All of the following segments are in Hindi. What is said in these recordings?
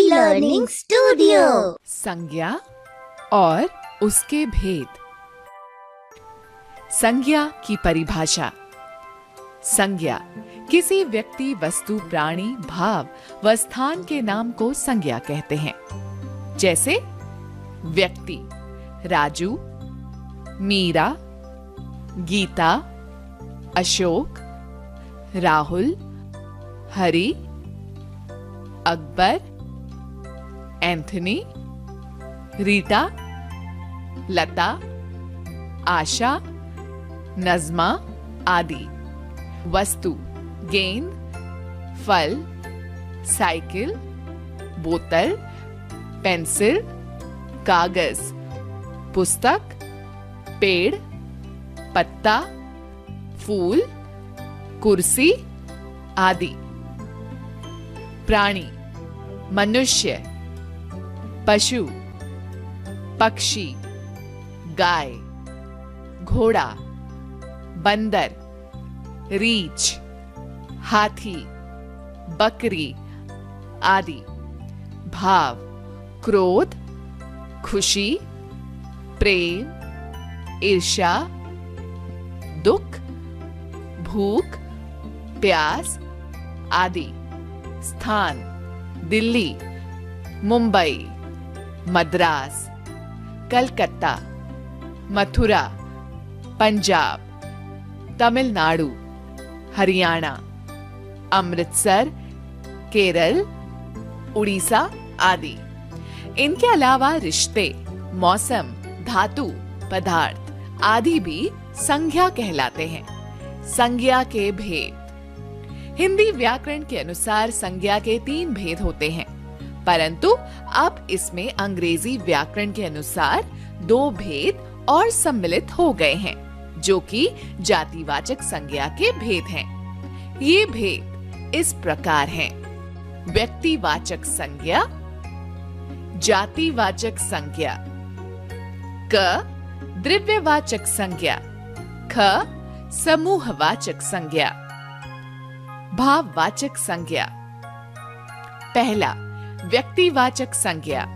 Learning studio. संज्ञा और उसके भेद। संज्ञा की परिभाषा। संज्ञा किसी व्यक्ति, वस्तु, प्राणी, भाव व स्थान के नाम को संज्ञा कहते हैं। जैसे व्यक्ति राजू, मीरा, गीता, अशोक, राहुल, हरि, अकबर, एंथनी, रीटा, लता, आशा, नज़्मा आदि। वस्तु गेंद, फल, साइकिल, बोतल, पेंसिल, कागज, पुस्तक, पेड़, पत्ता, फूल, कुर्सी आदि। प्राणी मनुष्य, पशु, पक्षी, गाय, घोड़ा, बंदर, रीछ, हाथी, बकरी आदि। भाव क्रोध, खुशी, प्रेम, ईर्ष्या, दुख, भूख, प्यास आदि। स्थान दिल्ली, मुंबई, मद्रास, कलकत्ता, मथुरा, पंजाब, तमिलनाडु, हरियाणा, अमृतसर, केरल, उड़ीसा आदि। इनके अलावा रिश्ते, मौसम, धातु, पदार्थ आदि भी संज्ञा कहलाते हैं। संज्ञा के भेद। हिंदी व्याकरण के अनुसार संज्ञा के 3 भेद होते हैं, परंतु अब इसमें अंग्रेजी व्याकरण के अनुसार 2 भेद और सम्मिलित हो गए हैं, जो कि जातिवाचक संज्ञा के भेद हैं। ये भेद इस प्रकार हैं: व्यक्तिवाचक संज्ञा, जातिवाचक संज्ञा, क द्रव्यवाचक संज्ञा, ख समूहवाचक संज्ञा, भाववाचक संज्ञा। पहला, व्यक्तिवाचक संज्ञा।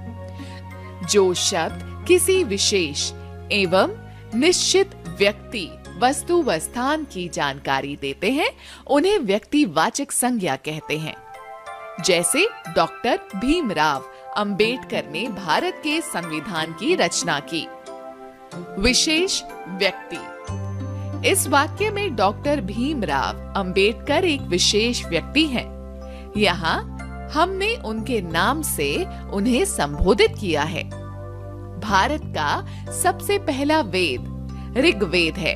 जो शब्द किसी विशेष एवं निश्चित व्यक्ति, वस्तु व स्थान की जानकारी देते हैं, उन्हें व्यक्तिवाचक संज्ञा कहते हैं। जैसे डॉक्टर भीमराव अंबेडकर ने भारत के संविधान की रचना की। विशेष व्यक्ति। इस वाक्य में डॉक्टर भीमराव अंबेडकर एक विशेष व्यक्ति हैं। यहाँ हमने उनके नाम से उन्हें संबोधित किया है। भारत का सबसे पहला वेद ऋग्वेद है।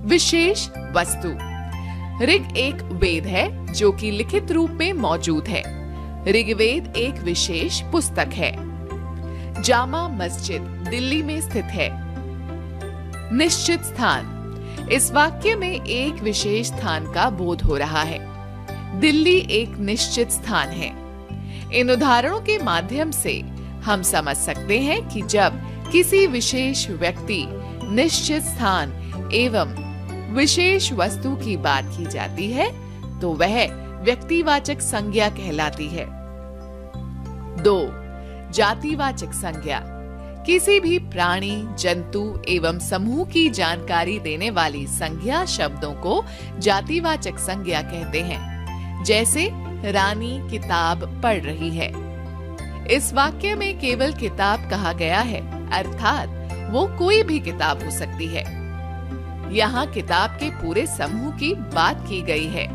विशेष वस्तु। ऋग एक वेद है जो कि लिखित रूप में मौजूद है। ऋग्वेद एक विशेष पुस्तक है। जामा मस्जिद दिल्ली में स्थित है। निश्चित स्थान। इस वाक्य में एक विशेष स्थान का बोध हो रहा है। दिल्ली एक निश्चित स्थान है। इन उदाहरणों के माध्यम से हम समझ सकते हैं कि जब किसी विशेष व्यक्ति, निश्चित स्थान एवं विशेष वस्तु की बात की जाती है तो वह व्यक्तिवाचक संज्ञा कहलाती है। 2. जातिवाचक संज्ञा। किसी भी प्राणी, जंतु एवं समूह की जानकारी देने वाली संज्ञा शब्दों को जातिवाचक संज्ञा कहते हैं। जैसे रानी किताब पढ़ रही है। इस वाक्य में केवल किताब कहा गया है, अर्थात वो कोई भी किताब हो सकती है। यहाँ किताब के पूरे समूह की बात की गई है।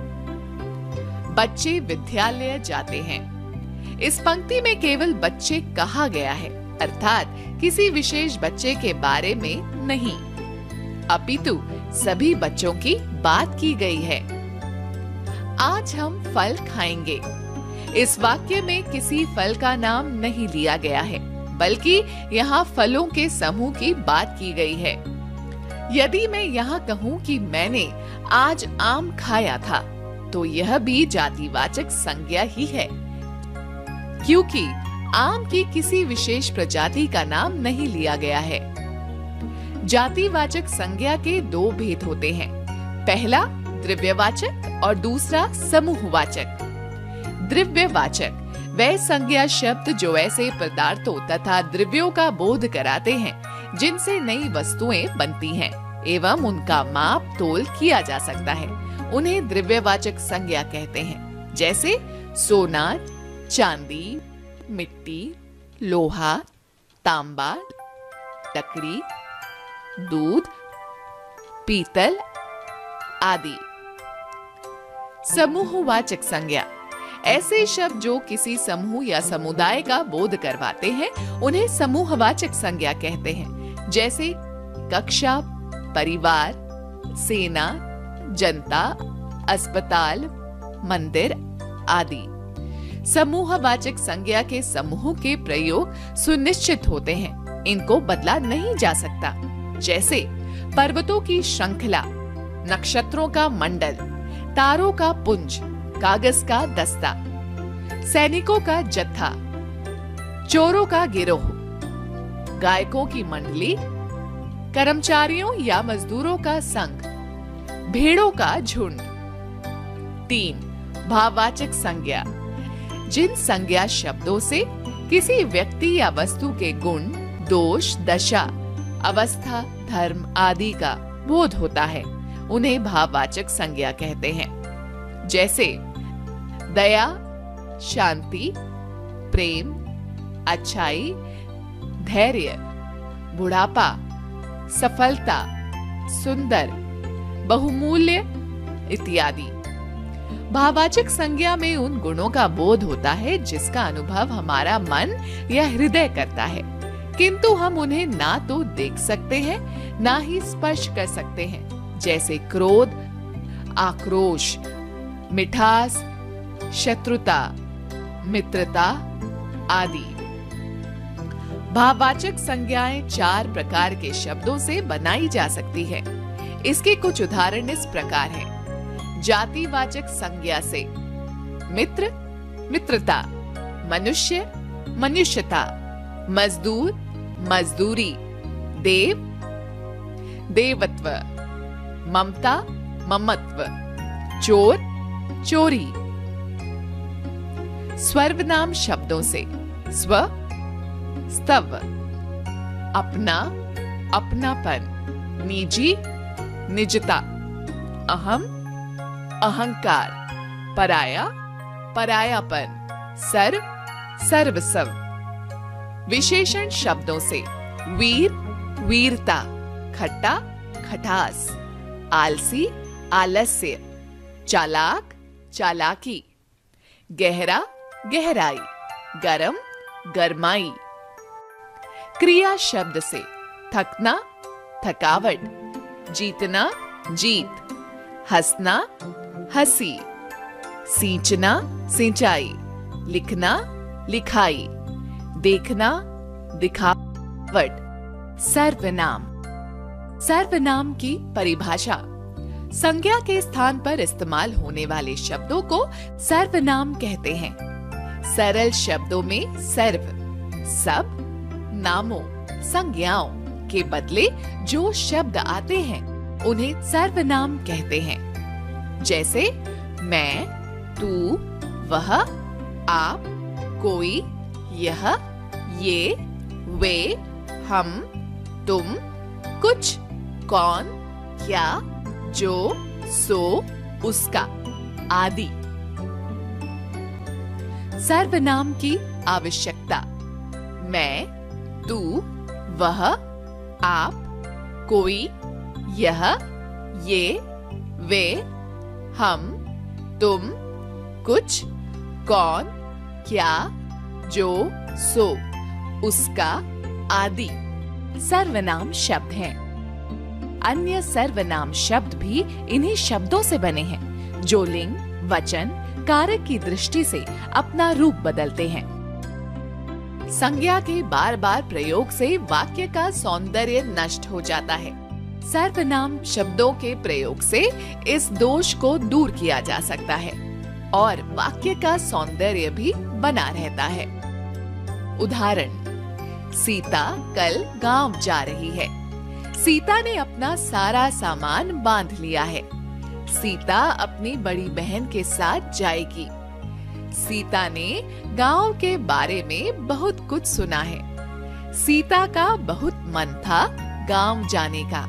बच्चे विद्यालय जाते हैं। इस पंक्ति में केवल बच्चे कहा गया है, अर्थात किसी विशेष बच्चे के बारे में नहीं, अपितु सभी बच्चों की बात की गई है। आज हम फल खाएंगे। इस वाक्य में किसी फल का नाम नहीं लिया गया है, बल्कि यहाँ फलों के समूह की बात की गई है। यदि मैं यहाँ कहूँ कि मैंने आज आम खाया था, तो यह भी जातिवाचक संज्ञा ही है, क्योंकि आम की किसी विशेष प्रजाति का नाम नहीं लिया गया है। जातिवाचक संज्ञा के 2 भेद होते हैं। पहला द्रव्यवाचक और दूसरा समूहवाचक। द्रव्यवाचक वह संज्ञा शब्द जो ऐसे पदार्थों तथा द्रव्यों का बोध कराते हैं जिनसे नई वस्तुएं बनती हैं एवं उनका माप तोल किया जा सकता है, उन्हें द्रव्यवाचक संज्ञा कहते हैं। जैसे सोना, चांदी, मिट्टी, लोहा, तांबा, लकड़ी, दूध, पीतल आदि। समूहवाचक संज्ञा ऐसे शब्द जो किसी समूह या समुदाय का बोध करवाते हैं, उन्हें समूहवाचक संज्ञा कहते हैं। जैसे कक्षा, परिवार, सेना, जनता, अस्पताल, मंदिर आदि। समूहवाचक संज्ञा के समूह के प्रयोग सुनिश्चित होते हैं, इनको बदला नहीं जा सकता। जैसे पर्वतों की श्रृंखला, नक्षत्रों का मंडल, तारों का पुंज, कागज का दस्ता, सैनिकों का जत्था, चोरों का गिरोह, गायकों की मंडली, कर्मचारियों या मजदूरों का संघ, भेड़ों का झुंड। 3. भाववाचक संज्ञा जिन संज्ञा शब्दों से किसी व्यक्ति या वस्तु के गुण, दोष, दशा, अवस्था, धर्म आदि का बोध होता है, उन्हें भाववाचक संज्ञा कहते हैं। जैसे दया, शांति, प्रेम, अच्छाई, धैर्य, बुढ़ापा, सफलता, सुंदर, बहुमूल्य इत्यादि। भाववाचक संज्ञा में उन गुणों का बोध होता है जिसका अनुभव हमारा मन या हृदय करता है, किंतु हम उन्हें ना तो देख सकते हैं ना ही स्पर्श कर सकते हैं। जैसे क्रोध, आक्रोश, मिठास, शत्रुता, मित्रता आदि। भाववाचक संज्ञाएं 4 प्रकार के शब्दों से बनाई जा सकती है। इसके कुछ उदाहरण इस प्रकार हैं। जातिवाचक संज्ञा से मित्र, मित्रता, मनुष्य, मनुष्यता, मजदूर, मजदूरी, देव, देवत्व, ममता, ममत्व, चोर, चोरी। सर्वनाम शब्दों से स्व, स्तव, अपना, अपनापन, निजी, निजता, अहम, अहंकार, पराया, परायापन, सर्व, सर्वस्व। विशेषण शब्दों से वीर, वीरता, खट्टा, खटास, आलसी, आलस्य, चालाक, चालाकी, गहरा, गहराई, गरम, गरमाई। क्रिया शब्द से थकना, थकावट, जीतना, जीत, हंसना, हंसी, सींचना, सिंचाई, लिखना, लिखाई, देखना, दिखावट। सर्वनाम। सर्वनाम की परिभाषा संज्ञा के स्थान पर इस्तेमाल होने वाले शब्दों को सर्वनाम कहते हैं। सरल शब्दों में सर्व, सब, नामों, संज्ञाओं के बदले जो शब्द आते हैं उन्हें सर्वनाम कहते हैं। जैसे मैं, तू, वह, आप, कोई, यह, ये, वे, हम, तुम, कुछ, कौन, क्या, जो, सो, उसका आदि। सर्वनाम की आवश्यकता। मैं, तू, वह, आप, कोई, यह, ये, वे, हम, तुम, कुछ, कौन, क्या, जो, सो, उसका आदि सर्वनाम शब्द हैं। अन्य सर्वनाम शब्द भी इन्हीं शब्दों से बने हैं जो लिंग, वचन, कारक की दृष्टि से अपना रूप बदलते हैं। संज्ञा के बार बार प्रयोग से वाक्य का सौंदर्य नष्ट हो जाता है। सर्वनाम शब्दों के प्रयोग से इस दोष को दूर किया जा सकता है और वाक्य का सौंदर्य भी बना रहता है। उदाहरण, सीता कल गांव जा रही है। सीता ने अपना सारा सामान बांध लिया है। सीता अपनी बड़ी बहन के साथ जाएगी। सीता ने गांव के बारे में बहुत कुछ सुना है। सीता का बहुत मन था गांव जाने का।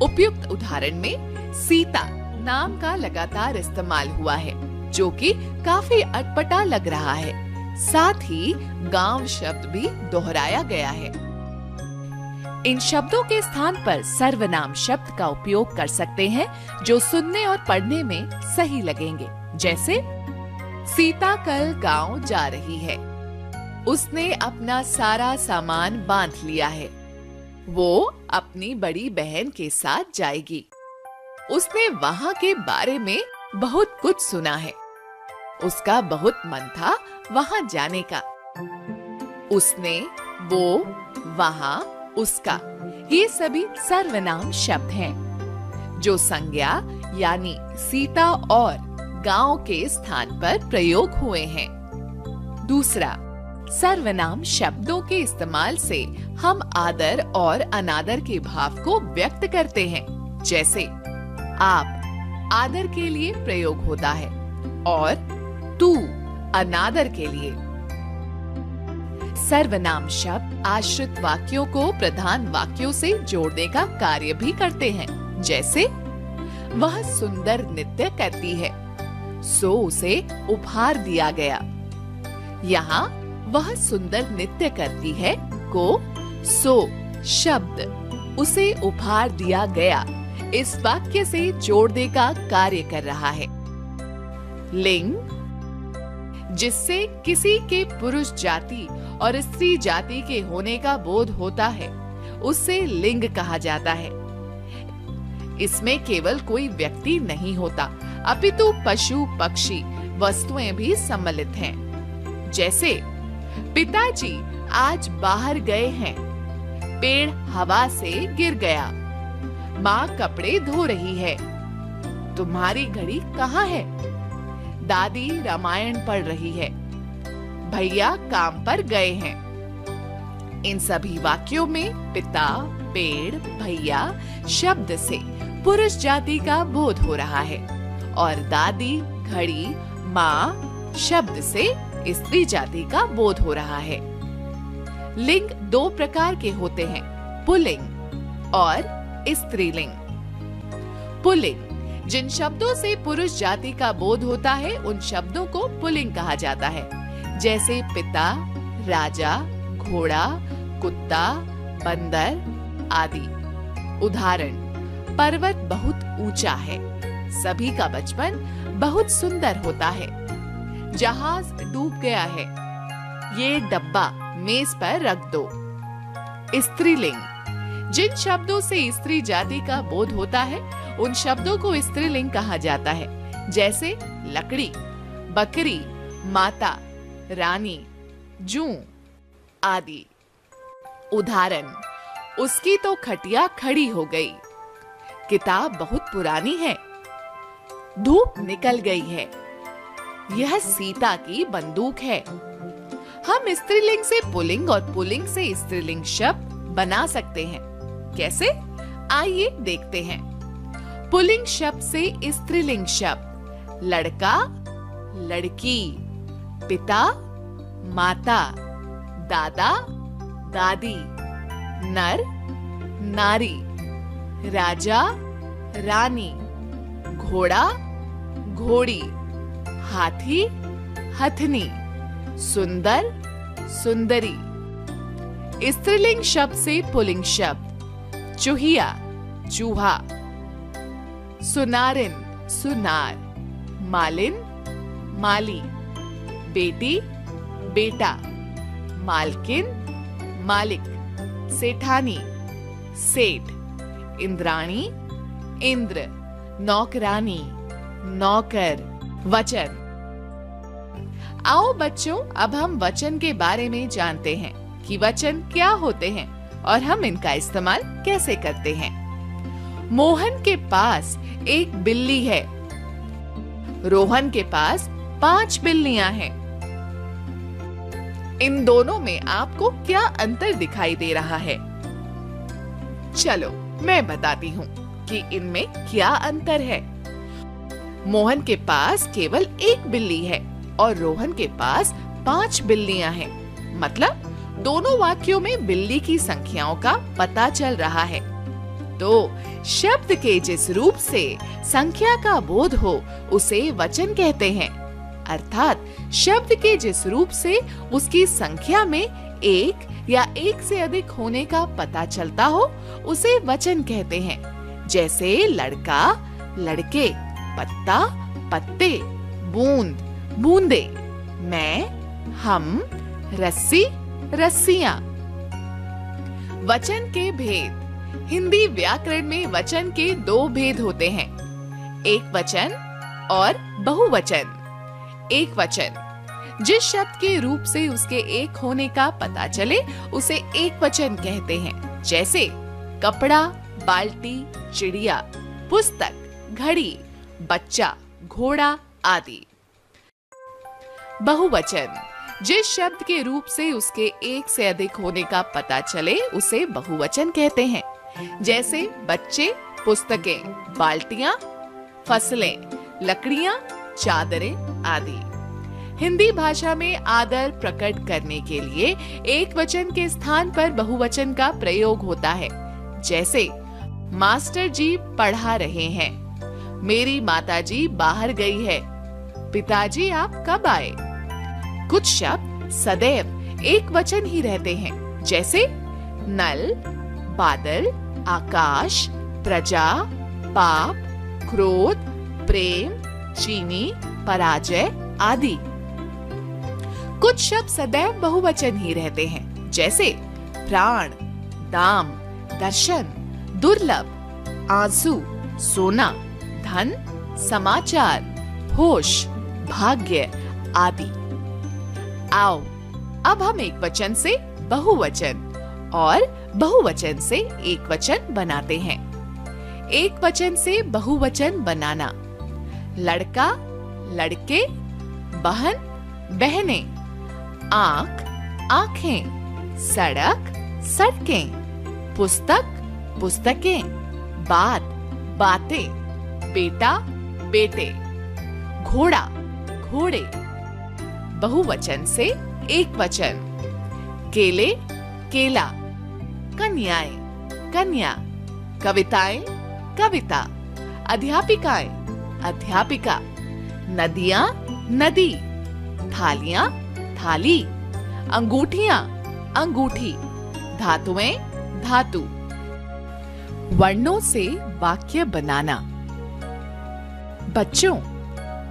उपयुक्त उदाहरण में सीता नाम का लगातार इस्तेमाल हुआ है, जो कि काफी अटपटा लग रहा है। साथ ही गांव शब्द भी दोहराया गया है। इन शब्दों के स्थान पर सर्वनाम शब्द का उपयोग कर सकते हैं, जो सुनने और पढ़ने में सही लगेंगे। जैसे सीता कल गांव जा रही है। उसने अपना सारा सामान बांध लिया है। वो अपनी बड़ी बहन के साथ जाएगी। उसने वहां के बारे में बहुत कुछ सुना है। उसका बहुत मन था वहां जाने का। उसने, वो, वहां, उसका, ये सभी सर्वनाम शब्द हैं, जो संज्ञा यानी सीता और गांव के स्थान पर प्रयोग हुए हैं। दूसरा, सर्वनाम शब्दों के इस्तेमाल से हम आदर और अनादर के भाव को व्यक्त करते हैं। जैसे आप आदर के लिए प्रयोग होता है और तू अनादर के लिए। सर्वनाम शब्द आश्रित वाक्यों को प्रधान वाक्यों से जोड़ने का कार्य भी करते हैं। जैसे वह सुंदर नृत्य करती है, सो उसे उपहार दिया गया। यहाँ वह सुंदर नृत्य करती है को सो शब्द उसे उपहार दिया गया इस वाक्य से जोड़ने का कार्य कर रहा है। लिंग, जिससे किसी के पुरुष जाति और स्त्री जाति के होने का बोध होता है, उससे लिंग कहा जाता है। इसमें केवल कोई व्यक्ति नहीं होता, अपितु पशु, पक्षी, वस्तुएं भी सम्मिलित हैं। जैसे पिताजी आज बाहर गए हैं। पेड़ हवा से गिर गया। माँ कपड़े धो रही है। तुम्हारी घड़ी कहाँ है? दादी रामायण पढ़ रही है। भैया काम पर गए हैं। इन सभी वाक्यों में पिता, पेड़, भैया शब्द से पुरुष जाति का बोध हो रहा है और दादी, घड़ी, माँ शब्द से स्त्री जाति का बोध हो रहा है। लिंग दो प्रकार के होते हैं, पुल्लिंग और स्त्रीलिंग। पुल्लिंग, जिन शब्दों से पुरुष जाति का बोध होता है, उन शब्दों को पुल्लिंग कहा जाता है। जैसे पिता, राजा, घोड़ा, कुत्ता, बंदर आदि। उदाहरण, पर्वत बहुत ऊंचा है। सभी का बचपन बहुत सुंदर होता है। जहाज डूब गया है। ये डब्बा मेज पर रख दो। स्त्रीलिंग, जिन शब्दों से स्त्री जाति का बोध होता है, उन शब्दों को स्त्रीलिंग कहा जाता है। जैसे लकड़ी, बकरी, माता, रानी, जूं आदि। उदाहरण, उसकी तो खटिया खड़ी हो गई। किताब बहुत पुरानी है। धूप निकल गई है। यह सीता की बंदूक है। हम स्त्रीलिंग से पुल्लिंग और पुल्लिंग से स्त्रीलिंग शब्द बना सकते हैं। कैसे? आइए देखते हैं। पुल्लिंग शब्द से स्त्रीलिंग शब्द लड़का, लड़की, पिता, माता, दादा, दादी, नर, नारी, राजा, रानी, घोड़ा, घोड़ी, हाथी, हथनी, सुंदर, सुंदरी। स्त्रीलिंग शब्द से पुल्लिंग शब्द चूहिया, चूहा, सुनारिन, सुनार, मालिन, माली, बेटी, बेटा, मालकिन, मालिक, सेठानी, सेठ, इंद्राणी, इंद्र, नौकरानी, नौकर। वचन। आओ बच्चों, अब हम वचन के बारे में जानते हैं कि वचन क्या होते हैं और हम इनका इस्तेमाल कैसे करते हैं। मोहन के पास एक बिल्ली है। रोहन के पास 5 बिल्लियां हैं। इन दोनों में आपको क्या अंतर दिखाई दे रहा है? चलो मैं बताती हूँ कि इनमें क्या अंतर है। मोहन के पास केवल एक बिल्ली है, और रोहन के पास 5 बिल्लियां हैं। मतलब दोनों वाक्यों में बिल्ली की संख्याओं का पता चल रहा है। तो शब्द के जिस रूप से संख्या का बोध हो उसे वचन कहते हैं। अर्थात शब्द के जिस रूप से उसकी संख्या में एक या एक से अधिक होने का पता चलता हो उसे वचन कहते हैं। जैसे लड़का, लड़के, पत्ता, पत्ते, बूंद, बूंदे, मैं, हम, रस्सी, रस्सियां। वचन के भेद। हिंदी व्याकरण में वचन के 2 भेद होते हैं, एक वचन और बहुवचन। एक वचन जिस शब्द के रूप से उसके एक होने का पता चले उसे एक वचन कहते हैं। जैसे कपड़ा, बाल्टी, चिड़िया, पुस्तक, घड़ी, बच्चा, घोड़ा आदि। बहुवचन जिस शब्द के रूप से उसके एक से अधिक होने का पता चले उसे बहुवचन कहते हैं। जैसे बच्चे, पुस्तकें, बाल्टियां, फसलें, लकड़ियां, चादरें आदि। हिंदी भाषा में आदर प्रकट करने के लिए एक वचन के स्थान पर बहुवचन का प्रयोग होता है। जैसे मास्टर जी पढ़ा रहे हैं, मेरी माताजी बाहर गई है, पिताजी आप कब आए। कुछ शब्द सदैव एक वचन ही रहते हैं। जैसे नल, बादल, आकाश, प्रजा, पाप, क्रोध, प्रेम, चीनी, पराजय आदि। कुछ शब्द सदैव बहुवचन ही रहते हैं। जैसे प्राण, दाम, दर्शन, दुर्लभ, आंसू, सोना, धन, समाचार, होश, भाग्य आदि। आओ अब हम एक वचन से बहुवचन और बहुवचन से एक वचन बनाते हैं। एक वचन से बहुवचन बनाना। लड़का, लड़के, बहन, बहनें, आंख, आंखें, सड़क, सड़कें, पुस्तक, पुस्तकें, बात, बातें, बेटा, बेटे, घोड़ा, घोड़े। बहुवचन से एक वचन। केले, केला, कन्याएं, कन्या, कविताएं, कविता, अध्यापिकाएं, अध्यापिका, नदियां, नदी, थालियां, थाली, अंगूठियां, अंगूठी, धातुएं, धातु। वर्णों से वाक्य बनाना। बच्चों,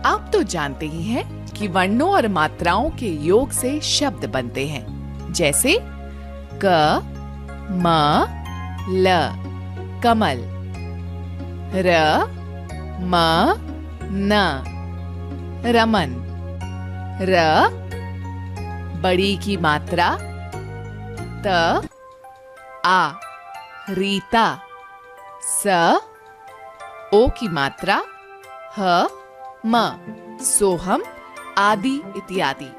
आप तो जानते ही हैं कि वर्णों और मात्राओं के योग से शब्द बनते हैं। जैसे क, म, ल, कमल, र, म, न, रमन, र, बड़ी की मात्रा, त, आ, रीता, स, ओ की मात्रा, ह, म, सोहम आदि इत्यादि।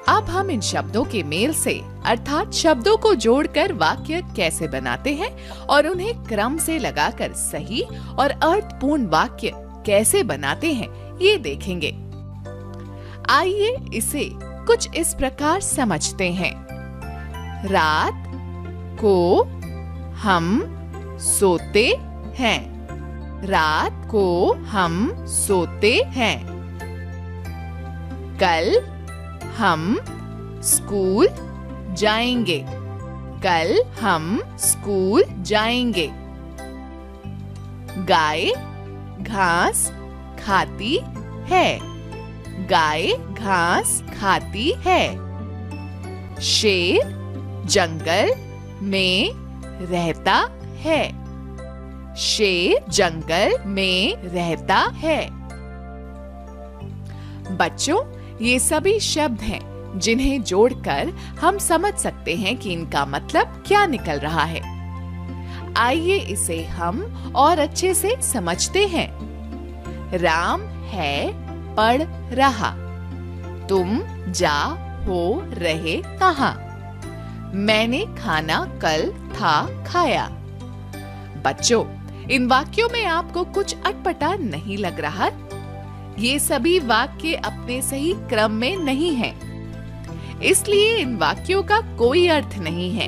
अब हम इन शब्दों के मेल से अर्थात शब्दों को जोड़कर वाक्य कैसे बनाते हैं और उन्हें क्रम से लगाकर सही और अर्थपूर्ण वाक्य कैसे बनाते हैं ये देखेंगे। आइए इसे कुछ इस प्रकार समझते हैं। रात को हम सोते हैं। रात को हम सोते हैं। कल हम स्कूल जाएंगे। कल हम स्कूल जाएंगे। गाय घास खाती है। गाय घास खाती है। शेर जंगल में रहता है। शेर जंगल में रहता है। बच्चों, ये सभी शब्द हैं जिन्हें जोड़कर हम समझ सकते हैं कि इनका मतलब क्या निकल रहा है। आइए इसे हम और अच्छे से समझते हैं। राम है पढ़ रहा। तुम जा हो रहे कहाँ। मैंने खाना कल था खाया। बच्चों, इन वाक्यों में आपको कुछ अटपटा नहीं लग रहा? ये सभी वाक्य अपने सही क्रम में नहीं हैं, इसलिए इन वाक्यों का कोई अर्थ नहीं है।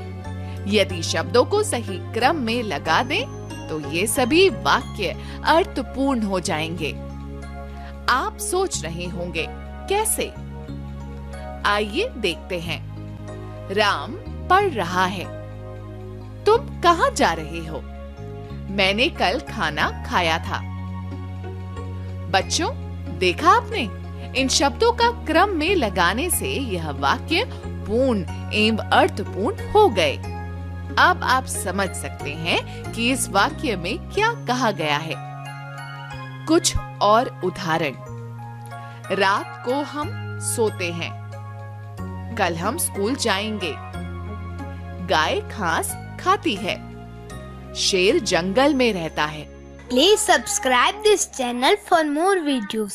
यदि शब्दों को सही क्रम में लगा दें, तो ये सभी वाक्य अर्थपूर्ण हो जाएंगे। आप सोच रहे होंगे कैसे? आइए देखते हैं। राम पढ़ रहा है। तुम कहाँ जा रहे हो? मैंने कल खाना खाया था। बच्चों, देखा आपने? इन शब्दों का क्रम में लगाने से यह वाक्य पूर्ण एवं अर्थपूर्ण हो गए। अब आप समझ सकते हैं कि इस वाक्य में क्या कहा गया है। कुछ और उदाहरण। रात को हम सोते हैं। कल हम स्कूल जाएंगे। गाय घास खाती है। शेर जंगल में रहता है। Please subscribe this channel for more videos.